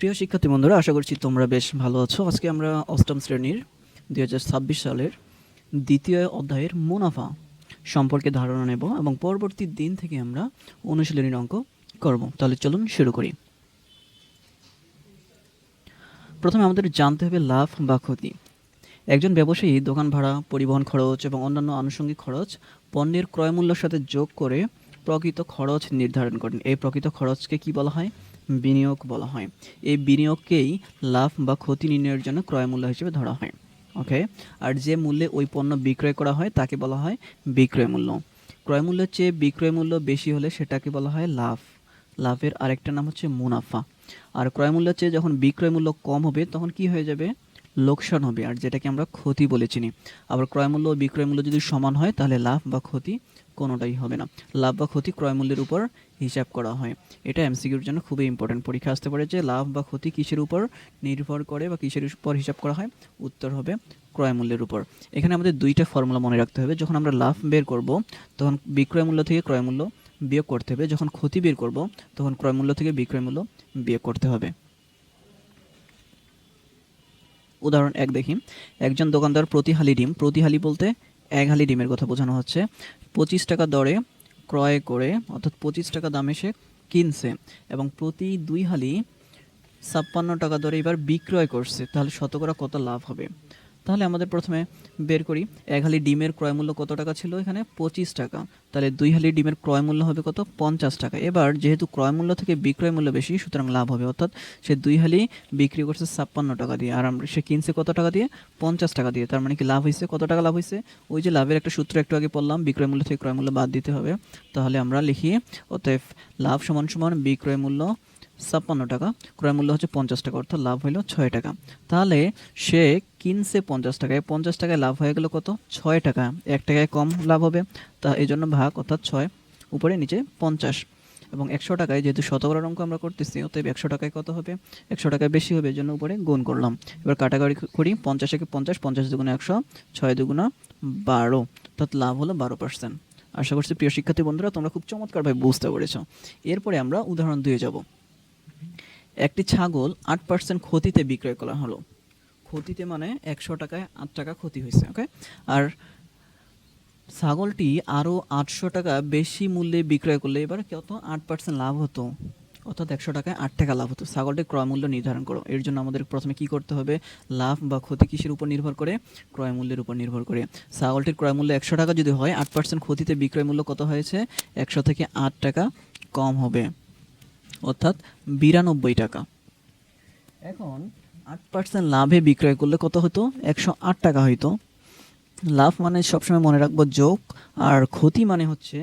প্রিয় শিক্ষার্থী বন্ধুরা, আশা করছি তোমরা বেশ ভালো আছো। আজকে আমরা অষ্টম শ্রেণীর 2026 সালের দ্বিতীয় অধ্যায়ের মুনাফা সম্পর্কে ধারণা নেব এবং পরবর্তী দিন থেকে আমরা অনুশীলনীর অঙ্ক করব। তাহলে চলুন শুরু করি। প্রথমে আমাদের জানতে হবে লাভ বা ক্ষতি। একজন ব্যবসায়ী দোকান ভাড়া, পরিবহন খরচ এবং অন্যান্য আনুষঙ্গিক খরচ পণ্যের ক্রয় মূল্যের সাথে যোগ করে প্রকৃত খরচ নির্ধারণ করেন। এই প্রকৃত খরচকে কি বলা হয়? বিনিয়োগ বলা হয়। এই বিনিয়োগকেই লাভ বা ক্ষতি নির্ণয়ের জন্য ক্রয় মূল্য হিসেবে ধরা হয়। ওকে, আর যে মূল্যে ওই পণ্য বিক্রয় করা হয় তাকে বলা হয় বিক্রয় মূল্য। ক্রয় মূল্যের চেয়ে বিক্রয় মূল্য বেশি হলে সেটাকে বলা হয় লাভ। লাভের আরেকটা নাম হচ্ছে মুনাফা। আর ক্রয় মূল্যের চেয়ে যখন বিক্রয় মূল্য কম হবে তখন কি হয়ে যাবে? লোকসান হবে, আর যেটাকে আমরা ক্ষতি বলে চিনি। আবার ক্রয় মূল্য ও বিক্রয় মূল্য যদি সমান হয় তাহলে লাভ বা ক্ষতি কোনোটাই হবে না। লাভ বা ক্ষতি ক্রয় মূল্যের উপর হিসাব করা হয়। এটা এমসিকিউর জন্য খুবই ইম্পর্টেন্ট। পরীক্ষা আসতে পারে যে লাভ বা ক্ষতি কিসের উপর নির্ভর করে বা কিসের উপর হিসাব করা হয়? উত্তর হবে ক্রয় মূল্যের উপর। এখানে আমাদের দুইটা ফর্মুলা মনে রাখতে হবে। যখন আমরা লাভ বের করব তখন বিক্রয় মূল্য থেকে ক্রয় মূল্য বিয়োগ করতে হবে, যখন ক্ষতি বের করব তখন ক্রয় মূল্য থেকে বিক্রয় মূল্য বিয়োগ করতে হবে। উদাহরণ 1 দেখি। একজন দোকানদার প্রতি হালি ডিম, প্রতি হালি বলতে 1 হালি ডিমের কথা বোঝানো হচ্ছে, 25 টাকা দরে ক্রয় করে, অর্থাৎ 25 টাকা দামে সে কিনছে এবং প্রতি 2 হালি 56 টাকা দরে এবার বিক্রয় করছে। তাহলে শতকরা কত লাভ হবে? তাহলে আমাদের প্রথমে বের করি 1 হালি ডিমের ক্রয় মূল্য কত টাকা ছিল? এখানে 25 টাকা। তাহলে 2 হালি ডিমের ক্রয় মূল্য হবে কত? 50 টাকা। এবার যেহেতু ক্রয় মূল্য থেকে বিক্রয় মূল্য বেশি, সুতরাং লাভ হবে। অর্থাৎ সে 2 হালি বিক্রি করছে 56 টাকা দিয়ে, আর সে কিনছে কত টাকা দিয়ে? 50 টাকা দিয়ে। তার মানে কি লাভ হয়েছে? কত টাকা লাভ হয়েছে? ওই যে লাভের একটা সূত্র একটু আগে পড়লাম, বিক্রয় মূল্য থেকে ক্রয় মূল্য বাদ দিতে হবে। তাহলে আমরা লিখি অতএব লাভ সমান সমান বিক্রয় মূল্য 56 টাকা, ক্রয় মূল্য হচ্ছে 50 টাকা, অর্থাৎ লাভ হইল 6 টাকা। তাহলে সে কিনছে 50 টাকায়, 50 টাকায় লাভ হয়ে গেল কত? 6 টাকা। 1 টাকায় কম লাভ হবে, তা এই জন্য ভাগ, অর্থাৎ 6 উপরে নিচে 50। এবং 100 টাকায়, যেহেতু শতকরার অঙ্ক আমরা করতেছি, অতএব 100 টাকায় কত হবে? 100 টাকায় বেশি হবে, এই জন্য উপরে গুণ করলাম। এবার কাটাকাটি করি, 50 একে 50, 50 দুগুণে 100, 6 দুগুণা 12, অর্থাৎ লাভ হলো 12%। আশা করছি প্রিয় শিক্ষার্থী বন্ধুরা তোমরা খুব চমৎকারভাবে বুঝতে পেরেছ। এরপরে আমরা উদাহরণ 2 যাব। একটি ছাগল 8% ক্ষতিতে বিক্রয় করা হলো। ক্ষতিতে মানে 100 টাকায় 8 টাকা ক্ষতি হয়েছে। ওকে, আর ছাগলটি আরও 800 টাকা বেশি মূল্যে বিক্রয় করলে এবার কত? 8% লাভ হতো, অর্থাৎ 100 টাকায় 8 টাকা লাভ হতো। ছাগলটির ক্রয় মূল্য নির্ধারণ করো। এর জন্য আমাদের প্রথমে কি করতে হবে? লাভ বা ক্ষতি কিসের উপর নির্ভর করে? ক্রয় মূল্যের উপর নির্ভর করে। ছাগলটির ক্রয় মূল্য 100 টাকা যদি হয়, 8% ক্ষতিতে বিক্রয় মূল্য কত হয়েছে? 100 থেকে 8 টাকা কম হবে, অর্থাৎ 92 টাকা। এখন 8% লাভে বিক্রয় করলে কত হতো? 108 টাকা হইতো। লাভ মানে সবসময় মনে রাখবো যোগ, আর ক্ষতি মানে হচ্ছে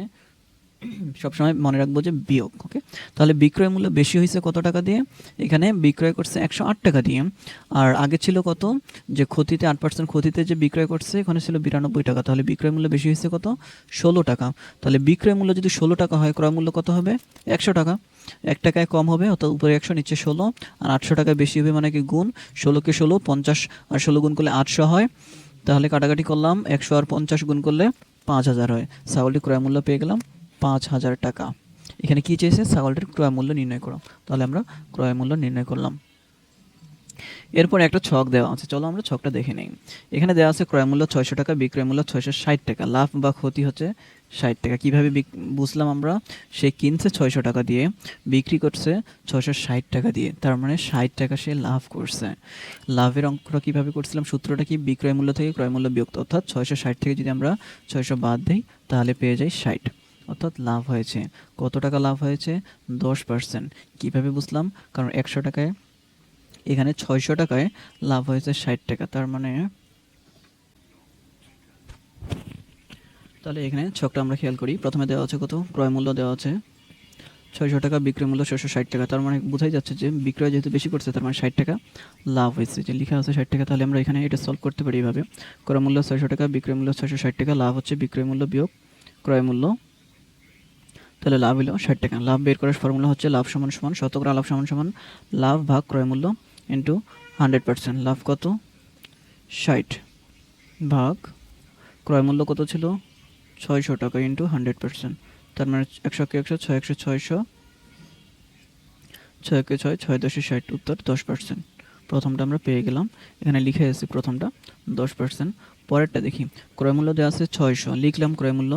সবসময় মনে রাখবো যে বিয়োগ। ওকে, তাহলে বিক্রয় মূল্য বেশি হয়েছে কত টাকা দিয়ে? এখানে বিক্রয় করছে 108 টাকা দিয়ে, আর আগে ছিল কত? যে ক্ষতিতে 8% ক্ষতিতে যে বিক্রয় করছে এখানে ছিল 92 টাকা। তাহলে বিক্রয় মূল্য বেশি হয়েছে কত? 16 টাকা। তাহলে বিক্রয় মূল্য যদি 16 টাকা হয়, ক্রয় মূল্য কত হবে? 100 টাকা। 1 টাকায় কম হবে, অর্থাৎ উপরে 100 নিচে 16, আর 800 টাকায় বেশি হবে মানে কি গুণ। 16কে 16, 50 আর 16 গুণ করলে 800 হয়। তাহলে কাটাকাটি করলাম, 100 আর 50 গুণ করলে 5000 হয়। ছাগলটির ক্রয় মূল্য পেয়ে গেলাম 5000 টাকা। এখানে কি চেয়েছে? ছাগলটির ক্রয় মূল্য নির্ণয় করো। তাহলে আমরা ক্রয় মূল্য নির্ণয় করলাম। এরপর একটা ছক দেওয়া আছে, চলো আমরা ছকটা দেখে নিই। এখানে দেওয়া আছে ক্রয় মূল্য 600 টাকা, বিক্রয় মূল্য 660 টাকা, লাভ বা ক্ষতি হচ্ছে 60 টাকা। কিভাবে বুঝলাম আমরা? সে কিনছে 600 টাকা দিয়ে, বিক্রি করছে 660 টাকা দিয়ে, তার মানে 60 টাকা সে লাভ করছে। লাভের অঙ্কটা কিভাবে করছিলাম? সূত্রটা কি? বিক্রয় মূল্য থেকে ক্রয় মূল্য বিয়োগ, অর্থাৎ 660 থেকে যদি আমরা 600 বাদ দিই তাহলে পেয়ে যাই 60, অর্থাৎ লাভ হয়েছে। কত টাকা লাভ হয়েছে? 10%। কিভাবে বুঝলাম? কারণ 100 টাকায়, এখানে 600 টাকায় লাভ হয়েছে 60 টাকা, তার মানে তাহলে এখানে ছকটা আমরা খেয়াল করি। প্রথমে দেওয়া আছে কত? ক্রয় মূল্য দেওয়া আছে 600 টাকা, বিক্রয় মূল্য 660 টাকা। তার মানে বোঝাই যাচ্ছে যে বিক্রয় যেহেতু বেশি করছে তার মানে 60 টাকা লাভ হয়েছে, যে লেখা আছে 60 টাকা। তাহলে আমরা এখানে এটা সলভ করতে পারি এভাবে। ক্রয় মূল্য 600 টাকা, বিক্রয় মূল্য 660 টাকা, লাভ হচ্ছে বিক্রয় মূল্য বিয়োগ ক্রয় মূল্য, তাহলে লাভ হলো 60 টাকা। লাভ বের করার ফর্মুলা হচ্ছে লাভ সমান সমান শতকরা লাভ সমান সমান লাভ ভাগ ক্রয় মূল্য ইন্টু 100%। লাভ কত? 60 ভাগ ক্রয় মূল্য কত ছিল? 600 টাকা ইন্টু 100%। তার মানে 100 কে 100, 6 100, 600, ছয়কে ছয়, 6×10=60, উত্তর 10%। প্রথমটা আমরা পেয়ে গেলাম, এখানে লিখে এসেছি প্রথমটা 10%। পরেরটা দেখি, ক্রয় মূল্য দেওয়া আছে 600, লিখলাম ক্রয় মূল্য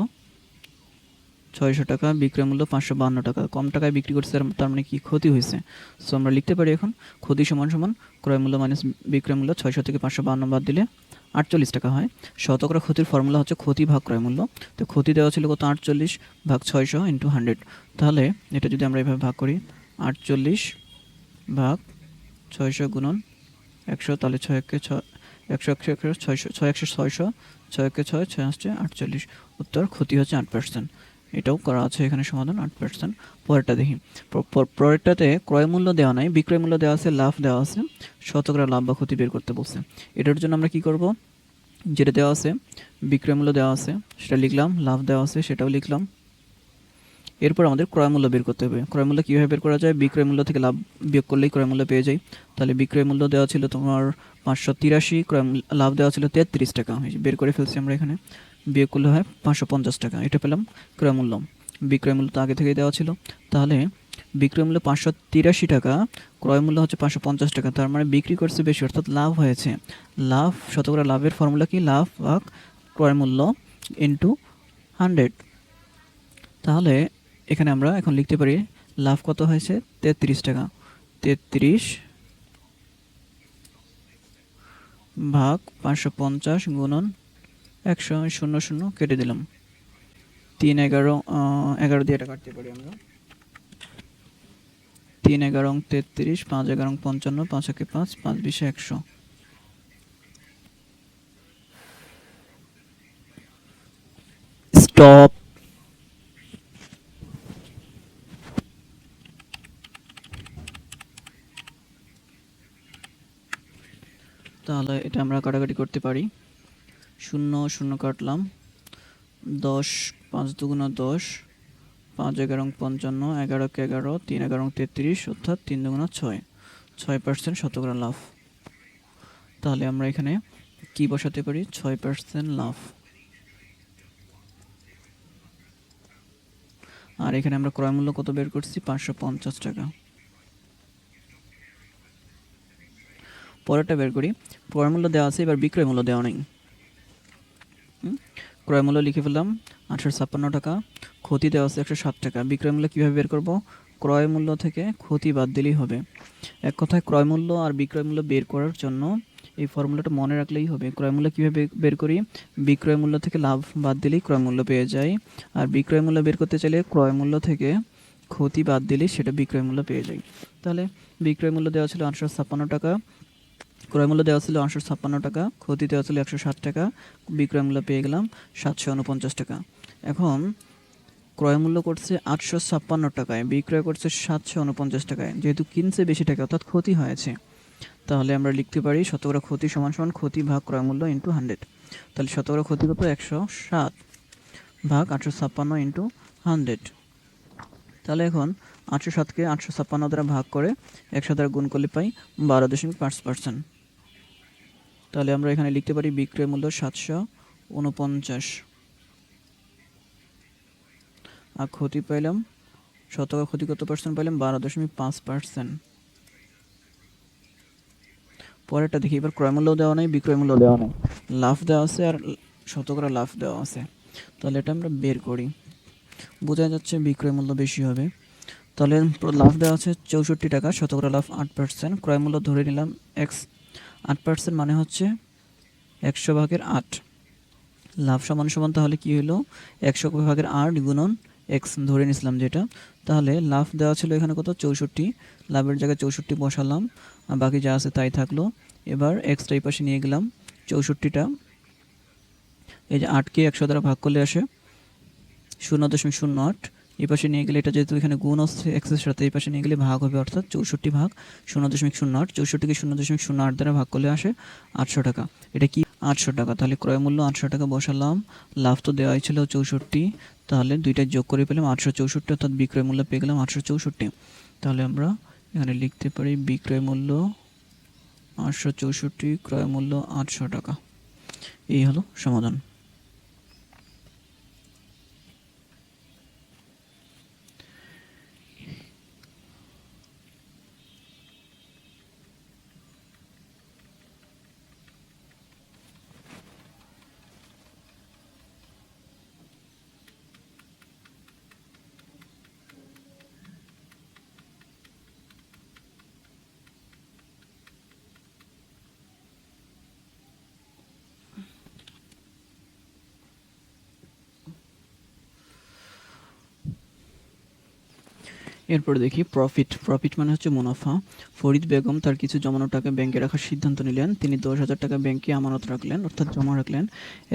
600 টাকা, বিক্রয় মূল্য 552 টাকা। কম টাকায় বিক্রি করছে, তার মানে কি ক্ষতি হয়েছে। সো আমরা লিখতে পারি এখন ক্ষতি সমান সমান ক্রয় মূল্য মাইনাস বিক্রয় মূল্য। 600 থেকে 552 বাদ দিলে 48 টাকা হয়। শতকরা ক্ষতির ফর্মুলা হচ্ছে ক্ষতি ভাগ ক্রয় মূল্য। তো ক্ষতি দেওয়া ছিল কত, 48 ভাগ 600 ইন্টু 100। তাহলে এটা যদি আমরা এভাবে ভাগ করি, 48 ভাগ 600 গুণন 100, তাহলে 6 6, 100 100 600, 6 100 600, 6 6, 6 আসছে 48। উত্তর ক্ষতি হচ্ছে 8%। এটাও করা আছে এখানে, সমাধান 8%। পরেরটা দেখি, পরেরটাতে ক্রয় মূল্য দেওয়া নাই, বিক্রয় মূল্য দেওয়া আছে, লাভ দেওয়া আছে, শতকরা লাভ বা ক্ষতি বের করতে বলছে। এটার জন্য আমরা কি করব, যেটা দেওয়া আছে বিক্রয় মূল্য দেওয়া আছে সেটা লিখলাম, লাভ দেওয়া আছে সেটাও লিখলাম। এরপর আমাদের ক্রয় মূল্য বের করতে হবে। ক্রয় মূল্য কীভাবে বের করা যায়, বিক্রয় মূল্য থেকে লাভ বিয়োগ করলেই ক্রয় মূল্য পেয়ে যাই। তাহলে বিক্রয় মূল্য দেওয়া ছিল তোমার 583, লাভ দেওয়া ছিল 33 টাকা, বের করে ফেলছি আমরা এখানে। বিয়োগ করলে হয় 550 টাকা, এটা পেলাম ক্রয় মূল্য। বিক্রয় মূল্য তো আগে থেকেই দেওয়া ছিল, তাহলে বিক্রয় মূল্য 583 টাকা, ক্রয় মূল্য হচ্ছে 550 টাকা, তার মানে বিক্রি করছে বেশি, অর্থাৎ লাভ হয়েছে। লাভ, শতকরা লাভের ফর্মুলা কি, লাভ ভাগ ক্রয় মূল্য ইন্টু 100। তাহলে এখানে আমরা এখন লিখতে পারি লাভ কত হয়েছে, 33 টাকা। 33 ভাগ 550 গুণন 100, 0 0 কেটে দিলাম। 3 11, 11 দিয়ে এটা কাটতে পারি আমরা। 3 11 33, 5 11 55, 5 1 5, 5 20 100। স্টপ। তাহলে এটা আমরা কাটাকাটি করতে পারি, 0 0 কাটলাম, 10 5 দুগুণা 10, 5 11 55, 11 কে 11, 3 11 33, অর্থাৎ 3 দুগুণা 6, 6% শতকরা লাভ। তাহলে আমরা এখানে কি বসাতে পারি, 6% লাভ। আর এখানে আমরা ক্রয় মূল্য কত বের করছি, 550 টাকা। পরেরটা বের করি, ক্রয় মূল্য দেওয়া আছে, এবার বিক্রয় মূল্য দেওয়া নেই। ক্রয় মূল্য লিখে ফেললাম 856 টাকা, ক্ষতি দেওয়া আছে 107 টাকা। বিক্রয় মূল্য কীভাবে বের করব, ক্রয় মূল্য থেকে ক্ষতি বাদ দিলেই হবে। এক কথায় ক্রয় মূল্য আর বিক্রয় মূল্য বের করার জন্য এই ফর্মুলাটা মনে রাখলেই হবে। ক্রয় মূল্য কীভাবে বের করি, বিক্রয় মূল্য থেকে লাভ বাদ দিলেই ক্রয় মূল্য পেয়ে যাই। আর বিক্রয় মূল্য বের করতে চাইলে ক্রয় মূল্য থেকে ক্ষতি বাদ দিলেই সেটা বিক্রয় মূল্য পেয়ে যাই। তাহলে বিক্রয় মূল্য দেওয়া ছিল 856 টাকা, ক্রয় মূল্য দেওয়া ছিল 856 টাকা, ক্ষতি দেওয়া ছিল 107 টাকা, বিক্রয় মূল্য পেয়ে গেলাম 749 টাকা। এখন ক্রয় মূল্য করছে 856 টাকায়, বিক্রয় করছে 749 টাকায়, যেহেতু কিনছে বেশি টাকা অর্থাৎ ক্ষতি হয়েছে। তাহলে আমরা লিখতে পারি শতকরা ক্ষতি সমান সমান ক্ষতি ভাগ ক্রয় মূল্য ইন্টু 100। তাহলে শতকরা ক্ষতি কত, 107 ভাগ 856 ইন্টু 100। তাহলে এখন 807কে 856 দ্বারা ভাগ করে 100 দ্বারা গুণ করলে পাই 12.5%। তাহলে আমরা এখানে লিখতে পারি বিক্রয় মূল্য 749, আর ক্ষতি পাইলাম, শতকরা ক্ষতি কত পার্সেন্ট পাইলাম, 12.5%। পরেরটা দেখি, এবার ক্রয় মূল্য দেওয়া নেই, বিক্রয় মূল্য দেওয়া নেই, লাভ দেওয়া আছে আর শতকরা লাভ দেওয়া আছে। তাহলে এটা আমরা বের করি, বোঝা যাচ্ছে বিক্রয় মূল্য বেশি হবে। তাহলে লাভ দেওয়া আছে 64 টাকা, শতকরা লাভ 8%, ক্রয় মূল্য ধরে নিলাম এক্স, 8% মানে হচ্ছে 100 ভাগের 8। লাভ সমান সমান তাহলে কি হলো, 100 ভাগের 8 গুণন এক্স ধরে নিছিলাম যেটা। তাহলে লাভ দেওয়া ছিল এখানে কত, 64, লাভের জায়গায় 64 বসালাম, আর বাকি যা আছে তাই থাকলো। এবার এক্সটা এই পাশে নিয়ে গেলাম, 64টা এই যে 8কে 100 দ্বারা ভাগ করলে আসে 0.08, এই পাশে নিয়ে গেলে এটা যেহেতু এখানে গুণ হচ্ছে এক্সের সাথে, এই পাশে নিয়ে গেলে ভাগ হবে, অর্থাৎ 64 ভাগ 0.08, 64কে 0.08 দ্বারা ভাগ করলে আসে 800 টাকা। এটা কি, 800 টাকা। তাহলে ক্রয় মূল্য 800 টাকা বসালাম, লাভ তো দেওয়াই ছিল 64, তাহলে দুইটা যোগ করে পেলাম 864, অর্থাৎ বিক্রয় মূল্য পেয়ে গেলাম 864। তাহলে আমরা এখানে লিখতে পারি বিক্রয় মূল্য 864, ক্রয় মূল্য 800 টাকা। এই হলো সমাধান। এরপরে দেখি প্রফিট। প্রফিট মানে হচ্ছে মুনাফা। ফরিদ বেগম তার কিছু জমানো টাকা ব্যাংকে রাখার সিদ্ধান্ত নিলেন। তিনি 10,000 টাকা ব্যাংকে আমানত রাখলেন, অর্থাৎ জমা রাখলেন।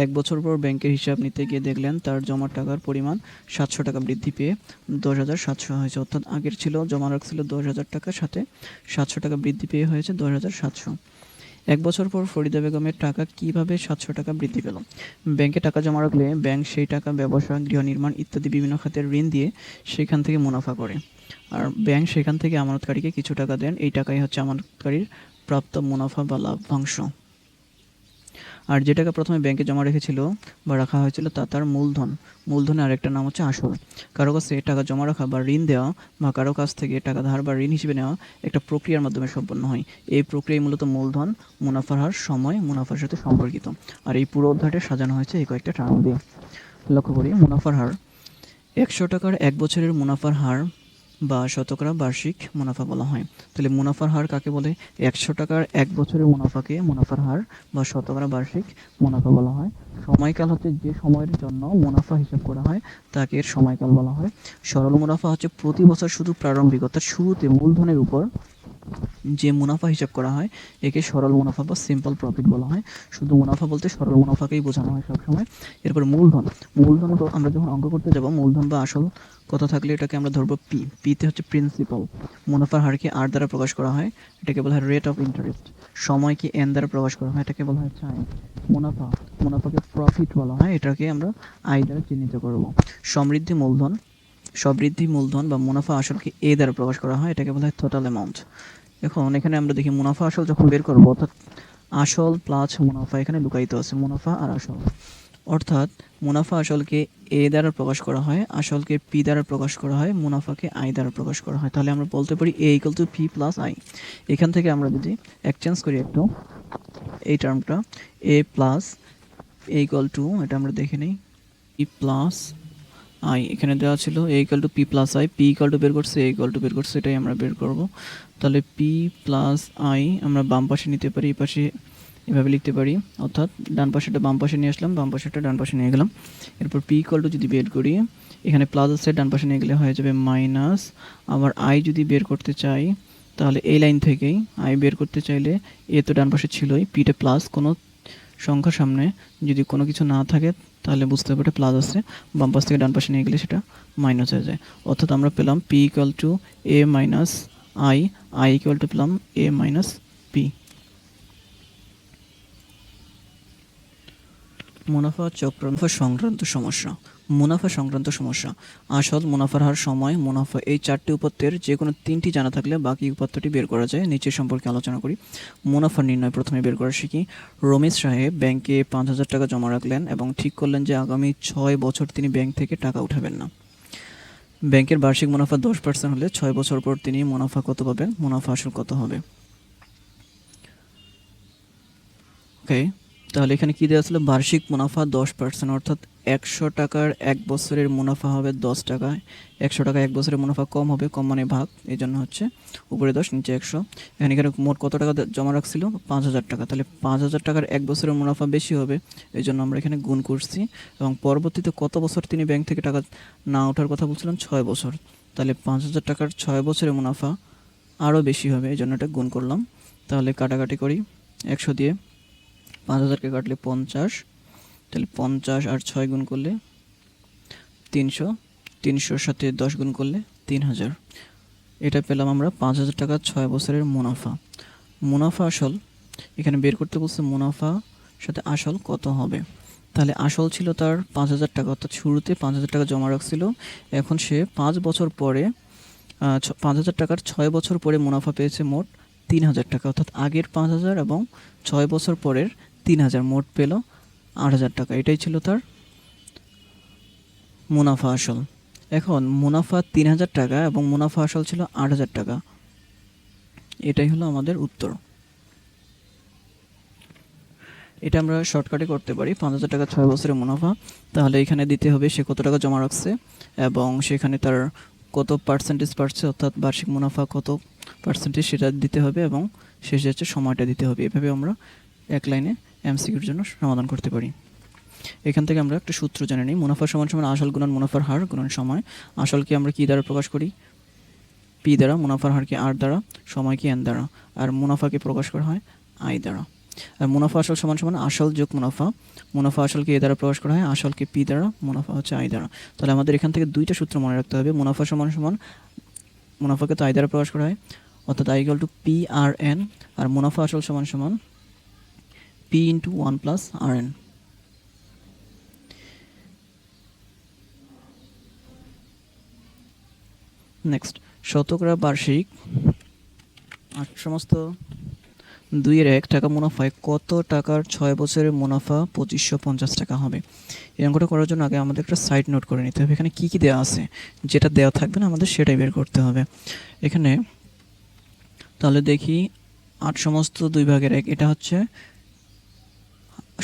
1 বছর পর ব্যাংকের হিসাব নিতে গিয়ে দেখলেন তার জমা টাকার পরিমাণ 700 টাকা বৃদ্ধি পেয়ে 10,700 হয়েছে, অর্থাৎ আগের ছিল জমা রাখছিল 10,000 টাকার সাথে 700 টাকা বৃদ্ধি পেয়ে হয়েছে 10,700। 1 বছর পর ফরিদা বেগমের টাকা কিভাবে 700 টাকা বৃদ্ধি পেল? ব্যাংকে টাকা জমা রাখলে ব্যাংক সেই টাকা ব্যবসা, গৃহ নির্মাণ ইত্যাদি বিভিন্ন খাতের ঋণ দিয়ে সেখান থেকে মুনাফা করে, আর ব্যাংক সেখান থেকে আমানতকারীকে কিছু টাকা দেন। এই টাকাই হচ্ছে আমানতকারীর প্রাপ্ত মুনাফা বা লাভ্যাংশ। আর যে টাকা প্রথমে ব্যাংকে জমা রেখেছিল বা রাখা হয়েছিল তা তার মূলধন। মূলধনের আরেকটা নাম হচ্ছে আসল। কারো কাছে টাকা জমা রাখা বা ঋণ দেওয়া বা কারো কাছ থেকে টাকা ধার বা ঋণ হিসেবে নেওয়া একটা প্রক্রিয়ার মাধ্যমে সম্পন্ন হয়। এই প্রক্রিয়ায় মূলত মূলধন, মুনাফার হার, সময়, মুনাফার সাথে সম্পর্কিত। আর এই পুরো অধ্যায়টা সাজানো হয়েছে এই কয়েকটা টার্ম দিয়ে। লক্ষ্য করি মুনাফার হার। 100 টাকার 1 বছরের মুনাফার হার বা শতকরা বার্ষিক মুনাফা বলা হয়। তাহলে মুনাফার হার কাকে বলে? 100 টাকার 1 বছরের মুনাফাকে মুনাফার হার বা শতকরা বার্ষিক মুনাফা বলা হয়। সময়কাল হচ্ছে যে সময়ের জন্য মুনাফা হিসাব করা হয় তাকে এর সময়কাল বলা হয়। সরল মুনাফা হচ্ছে প্রতি বছর শুধু প্রারম্ভিক অর্থাৎ শুরুতে মূলধনের উপর যে মুনাফা হিসাব করা হয় একে সরল মুনাফা বা সিম্পল প্রফিট বলা হয়। শুধু মুনাফা বলতে সরল মুনাফাকেই বোঝানো হয় সবসময়। এরপর মূলধন। মূলধন তো আমরা যখন অঙ্ক করতে যাব, মূলধন বা আসল কথা থাকলে এটাকে আমরা ধরবো পি। পিতে হচ্ছে প্রিন্সিপাল। মুনাফার হারকে আর দ্বারা প্রকাশ করা হয়, এটাকে বলা হয় রেট অফ ইন্টারেস্ট। সময়কে এন দ্বারা প্রকাশ করা হয়, এটাকে বলা হয় টাইম। মুনাফাকে প্রফিট বলা হয়, এটাকে আমরা আই দ্বারা চিহ্নিত করব। সমৃদ্ধি মূলধন। সমৃদ্ধি মূলধন বা মুনাফা আসলকে এ দ্বারা প্রকাশ করা হয়, এটাকে বলা হয় টোটাল অ্যামাউন্ট। এখন এখানে আমরা দেখি মুনাফা আসল যখন বের করবো, অর্থাৎ আসল প্লাস মুনাফা এখানে লুকায়িত আছে, মুনাফা আর আসল। অর্থাৎ মুনাফা আসলকে এ দ্বারা প্রকাশ করা হয়, আসলকে পি দ্বারা প্রকাশ করা হয়, মুনাফাকে আই দ্বারা প্রকাশ করা হয়। তাহলে আমরা বলতে পারি A equal to P plus I. এখান থেকে আমরা যদি এক্সচেঞ্জ করি একটু এই টার্মটা, A plus A equal to, এটা আমরা দেখে নিই, পি প্লাস আই এখানে দেওয়া ছিল A equal to P plus I, P equal to বের করছে, এ ইকুয়াল টু বের করছে, এটাই আমরা বের করব। তাহলে পি প্লাস আই আমরা বাম পাশে নিতে পারি, এই পাশে এভাবে লিখতে পারি, অর্থাৎ ডান পাশেটা বাম পাশে নিয়ে আসলাম, বাম পাশেটা ডান পাশে নিয়ে গেলাম। এরপর পি ইকুয়াল টু যদি বের করি, এখানে প্লাস আছে, ডান পাশে নিয়ে গেলে হয়ে যাবে মাইনাস। আবার আই যদি বের করতে চাই তাহলে এই লাইন থেকেই আই বের করতে চাইলে এ তো ডান পাশে ছিলই, পিটা প্লাস, কোনো সংখ্যার সামনে যদি কোনো কিছু না থাকে তাহলে বুঝতে হবে প্লাস আছে, বাম পাশ থেকে ডান পাশে নিয়ে গেলে সেটা মাইনাস হয়ে যায়। অর্থাৎ আমরা পেলাম P equal two A minus I, I equal two পেলাম এ মাইনাস পি। মুনাফা সংক্রান্ত সমস্যা। মুনাফা সংক্রান্ত সমস্যা। আসল, মুনাফার হার, সময়, মুনাফা এই 4টি উপাত্তের যে কোনো 3টি জানা থাকলে বাকি উপাত্তটি বের করা যায়। নিচের সম্পর্কে আলোচনা করি। মুনাফার নির্ণয় প্রথমে বের করা শিখি। রমেশ সাহেব ব্যাংকে 5,000 টাকা জমা রাখলেন এবং ঠিক করলেন যে আগামী 6 বছর তিনি ব্যাংক থেকে টাকা উঠাবেন না। ব্যাংকের বার্ষিক মুনাফা 10% হলে 6 বছর পর তিনি মুনাফা কত পাবেন? মুনাফা আসল কত হবে? ওকে, তাহলে এখানে কি দেওয়া ছিল? বার্ষিক মুনাফা 10%, অর্থাৎ 100 টাকার 1 বছরের মুনাফা হবে 10 টাকা। 100 টাকা 1 বছরের মুনাফা কম হবে, কম মানে ভাগ, এই জন্য হচ্ছে উপরে 10 নিচে 100। এখানে মোট কত টাকা জমা রাখছিল? 5,000 টাকা। তাহলে 5,000 টাকার 1 বছরের মুনাফা বেশি হবে, এই জন্য আমরা এখানে গুণ করছি। এবং পরবর্তীতে কত বছর তিনি ব্যাংক থেকে টাকা না ওঠার কথা বলছিলেন? 6 বছর। তাহলে 5,000 টাকার 6 বছরের মুনাফা আরও বেশি হবে, এই জন্য এটা গুণ করলাম। তাহলে কাটাকাটি করি, 100 দিয়ে 5,000কে কাটলে 50, তাহলে 50 আর 6 গুণ করলে 300, 300-র সাথে 10 গুণ করলে 3,000। এটা পেলাম আমরা 5,000 টাকা 6 বছরের মুনাফা। মুনাফা আসল এখানে বের করতে বলছে, মুনাফা সাথে আসল কত হবে? তাহলে আসল ছিল তার 5,000 টাকা, অর্থাৎ শুরুতে 5,000 টাকা জমা রাখছিল। এখন সে 5 বছর পরে 5,000 টাকার 6 বছর পরে মুনাফা পেয়েছে মোট 3,000 টাকা, অর্থাৎ আগের 5,000 এবং 6 বছর পরের 3,000, মোট পেল 8,000 টাকা। এটাই ছিল তার মুনাফা আসল। এখন মুনাফা 3,000 টাকা এবং মুনাফা আসল ছিল 8,000 টাকা। এটাই হলো আমাদের উত্তর। এটা আমরা শর্টকাটে করতে পারি। 5,000 টাকা 6 বছরের মুনাফা, তাহলে এখানে দিতে হবে সে কত টাকা জমা রাখছে এবং সেখানে তার কত পার্সেন্টেজ পাচ্ছে, অর্থাৎ বার্ষিক মুনাফা কত পার্সেন্টেজ সেটা দিতে হবে এবং শেষে হচ্ছে সময়টা দিতে হবে। এভাবে আমরা এক লাইনে এমসিকিউর জন্য সমাধান করতে পারি। এখান থেকে আমরা একটা সূত্র জেনে নিই। মুনাফা সমান সমান আসল গুণন মুনাফার হার গুণন সময়। আসলকে আমরা কী দ্বারা প্রকাশ করি? পি দ্বারা, মুনাফার হারকে আর দ্বারা, সময়কে এন দ্বারা, আর মুনাফাকে প্রকাশ করা হয় আই দ্বারা। আর মুনাফা আসল সমান সমান আসল যোগ মুনাফা, মুনাফা আসলকে এ দ্বারা প্রকাশ করা হয়, আসলকে পি দ্বারা, মুনাফা হচ্ছে আই দ্বারা। তাহলে আমাদের এখান থেকে দুইটা সূত্র মনে রাখতে হবে। মুনাফা সমান সমান মুনাফাকে তো আই দ্বারা প্রকাশ করা হয়, অর্থাৎ I equal to P R N, আর মুনাফা আসল সমান সমান P into 1 plus R N. Next, শতকরা বার্ষিক সমস্ত 2-1 টাকা মুনাফায় কত টাকার 6 বছরের মুনাফা 2550 টাকা হবে? এই অঙ্কটা করার জন্য আগে আমাদের একটা সাইড নোট করে নিতে হবে। এখানে কি কি দেওয়া আছে, যেটা দেওয়া থাকবে না আমাদের সেটাই বের করতে হবে এখানে। তাহলে দেখি 8 সমস্ত 2/1, এটা হচ্ছে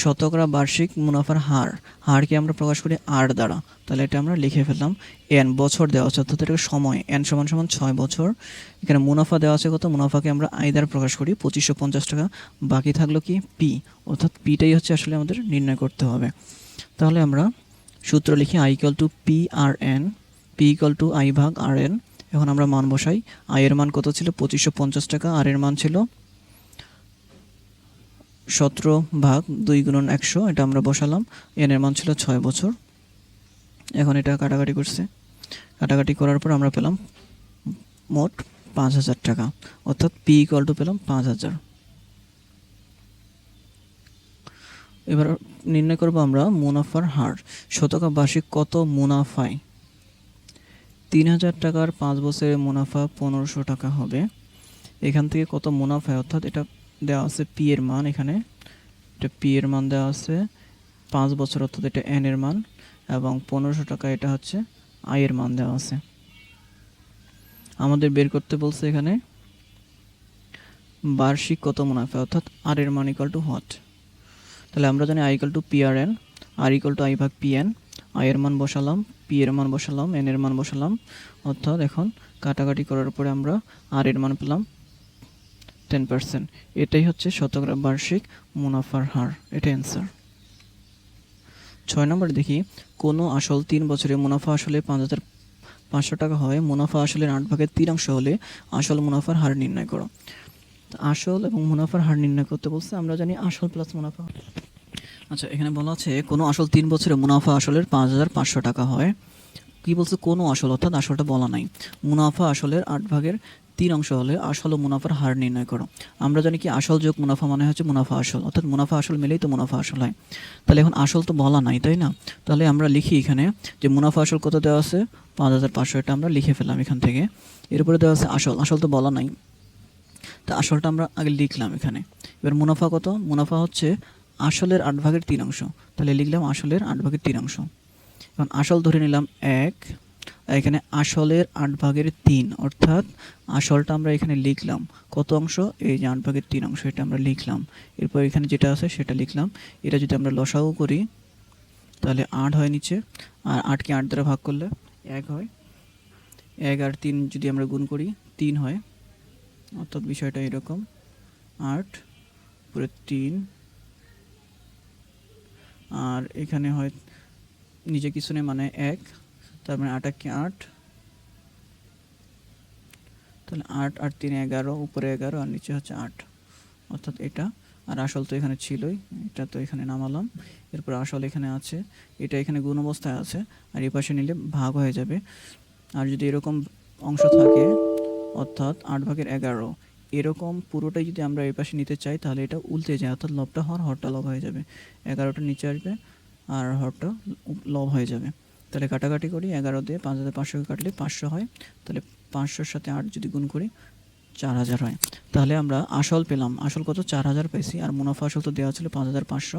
শতকরা বার্ষিক মুনাফার হার, হারকে আমরা প্রকাশ করি আর দ্বারা। তাহলে এটা আমরা লিখে ফেললাম। এন বছর দেওয়া আছে, অর্থাৎ এটা সময়, এন সমান সমান 6 বছর। এখানে মুনাফা দেওয়া আছে কত, মুনাফাকে আমরা আই দ্বারা প্রকাশ করি 2550 টাকা। বাকি থাকলো কি পি, অর্থাৎ পিটাই হচ্ছে আসলে আমাদের নির্ণয় করতে হবে। তাহলে আমরা সূত্র লিখি I equal to P R N, P equal to I ভাগ আর এন। এখন আমরা মান বসাই। আই এর মান কত ছিল 2550 টাকা, আর এর মান ছিল 17 ভাগ 2 গুণন 100, এটা আমরা বসালাম। এন এর মান ছিল 6 বছর। এখন এটা কাটাকাটি করছে, কাটাকাটি করার পর আমরা পেলাম মোট 5000 টাকা, অর্থাৎ পি ইকুয়াল টু পেলাম 5000। এবার নির্ণয় করব আমরা মুনাফার হার। শতকরা বার্ষিক কত মুনাফায় 3000 টাকার 5 বছরের মুনাফা 1500 টাকা হবে। এখান থেকে কত মুনাফায়, অর্থাৎ এটা দেওয়া আছে পি এর মান, এখানে এটা পি এর মান দেওয়া আছে 5 বছর, অর্থাৎ এটা এন এর মান, এবং 1500 টাকা এটা হচ্ছে আই এর মান দেওয়া আছে। আমাদের বের করতে বলছে এখানে বার্ষিক কত মুনাফা, অর্থাৎ আর এর মান ইকুয়াল টু হোয়াট। তাহলে আমরা জানি I equal to P R N, R equal to I ভাগ পি এন। আই এর মান বসালাম, পি এর মান বসালাম, এন এর মান বসালাম, অর্থাৎ এখন কাটাকাটি করার পরে আমরা আর এর মান পেলাম 10%। এটাই হচ্ছে শতকরা বার্ষিক মুনাফার হার, এটা অ্যান্সার। 6 নম্বরে দেখি, কোনো আসল 3 বছরে মুনাফা আসলে 5500 টাকা হয়, মুনাফা আসলের 8/3 অংশ হলে আসল মুনাফার হার নির্ণয় করো। আসল এবং মুনাফার হার নির্ণয় করতে বলছে, আমরা জানি আসল প্লাস মুনাফা। আচ্ছা, এখানে বলা আছে কোনো আসল 3 বছরে মুনাফা আসলের 5500 টাকা হয়। কি বলছে, কোনো আসল, অর্থাৎ আসলটা বলা নাই। মুনাফা আসলের 8/3 অংশ হলে আসল ও মুনাফার হার নির্ণয় করো। আমরা জানি কি আসল যোগ মুনাফা মানে হচ্ছে মুনাফা আসল, অর্থাৎ মুনাফা আসল মিলেই তো মুনাফা আসল হয়। তাহলে এখন আসল তো বলা নাই, তাই না? তাহলে আমরা লিখি এখানে যে মুনাফা আসল কত দেওয়া আছে 5500, এটা আমরা লিখে ফেললাম এখান থেকে। এরপরে দেওয়া আছে আসল, আসল তো বলা নাই, তা আসলটা আমরা আগে লিখলাম এখানে। এবার মুনাফা কত, মুনাফা হচ্ছে আসলের 8/3 অংশ, তাহলে লিখলাম আসলের 8/3 অংশ। এখন আসল ধরে নিলাম 1, এখানে আসলের 8/3, অর্থাৎ আসলটা আমরা এখানে লিখলাম কত অংশ, এই যে 8/3 অংশ, এটা আমরা লিখলাম। এরপর এখানে যেটা আছে সেটা লিখলাম। এটা যদি আমরা লসাগু করি তাহলে 8 হয় নিচে, আর 8কে 8 দ্বারা ভাগ করলে 1 হয়। 1 আর 3 যদি আমরা গুণ করি 3 হয়, অর্থাৎ বিষয়টা এরকম। 8 পুরো 3, আর এখানে হয় নিচে কিছু নেই মানে 1, তার মানে 8 কে 8, তাহলে 8 আর 3 11, উপরে 11 আর নিচে হচ্ছে 8, অর্থাৎ এটা। আর আসল তো এখানে ছিলই, এটা তো এখানে নামালাম। এরপর আসল এখানে আছে, এটা এখানে গুণ অবস্থায় আছে, আর এই পাশে নিলে ভাগ হয়ে যাবে। আর যদি এরকম অংশ থাকে, অর্থাৎ 8/11, এরকম পুরোটাই যদি আমরা এই পাশে নিতে চাই তাহলে এটা উল্টে যায়, অর্থাৎ লবটা হরটা লব হয়ে যাবে। 11টা নিচে আসবে আর হরটা লব হয়ে যাবে। তাহলে কাটাকাটি করি, 11 দিয়ে 5500 কাটলে 500 হয়। তাহলে 500-র সাথে 8 যদি গুণ করি 4000 হয়। তাহলে আমরা আসল পেলাম, আসল কত 4000 পেয়েছি, আর মুনাফা আসল তো দেওয়া ছিল 5500,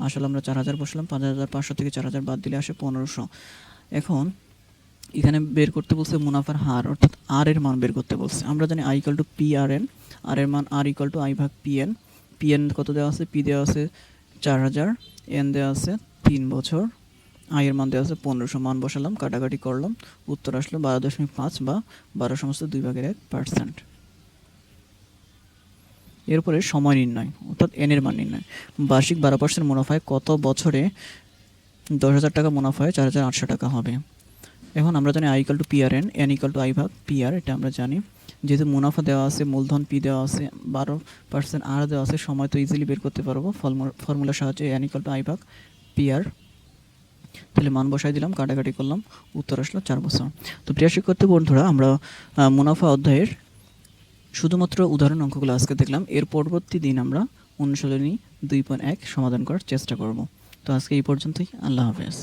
আসল আমরা 4000 বসলাম। 5500 থেকে 4000 বাদ দিলে আসে 1500। এখন এখানে বের করতে বলছে মুনাফার হার, অর্থাৎ আর এর মান বের করতে বলছে। আমরা জানি I equal to P R N, R এর মান আর ইকুয়াল টু আই ভাগ পি এন। পি এন কত দেওয়া আছে, পি দেওয়া আছে 4000, এন দেওয়া আছে 3 বছর, আই এর মান দেওয়া আছে 1500। মান বসালাম, কাটাকাটি করলাম, উত্তর আসলো 12.5 বা 12/2%। এরপরে সময় নির্ণয়, অর্থাৎ এন এর মান নির্ণয়। বার্ষিক 12% মুনাফায় কত বছরে 10,000 টাকা মুনাফায় 4800 টাকা হবে? এখন আমরা জানি I equal to P R N equal to I ভাগ পি আর, এটা আমরা জানি। যেহেতু মুনাফা দেওয়া আছে, মূলধন পি দেওয়া আছে, 12% আর দেওয়া আছে, সময় তো ইজিলি বের করতে পারবো ফর্মুলার সাহায্যে, এন ইকাল টু আই ভাগ পি আর। তাহলে মান বসাই দিলাম, কাটাকাটি করলাম, উত্তর আসলো 4 বছর। তো প্রিয় শিক্ষার্থী বন্ধুরা, আমরা মুনাফা অধ্যায়ের শুধুমাত্র উদাহরণ অঙ্কগুলো আজকে দেখলাম। এর পরবর্তী দিন আমরা অনুশীলনী 2.1 সমাধান করার চেষ্টা করব। তো আজকে এই পর্যন্তই। আল্লাহ হাফেজ।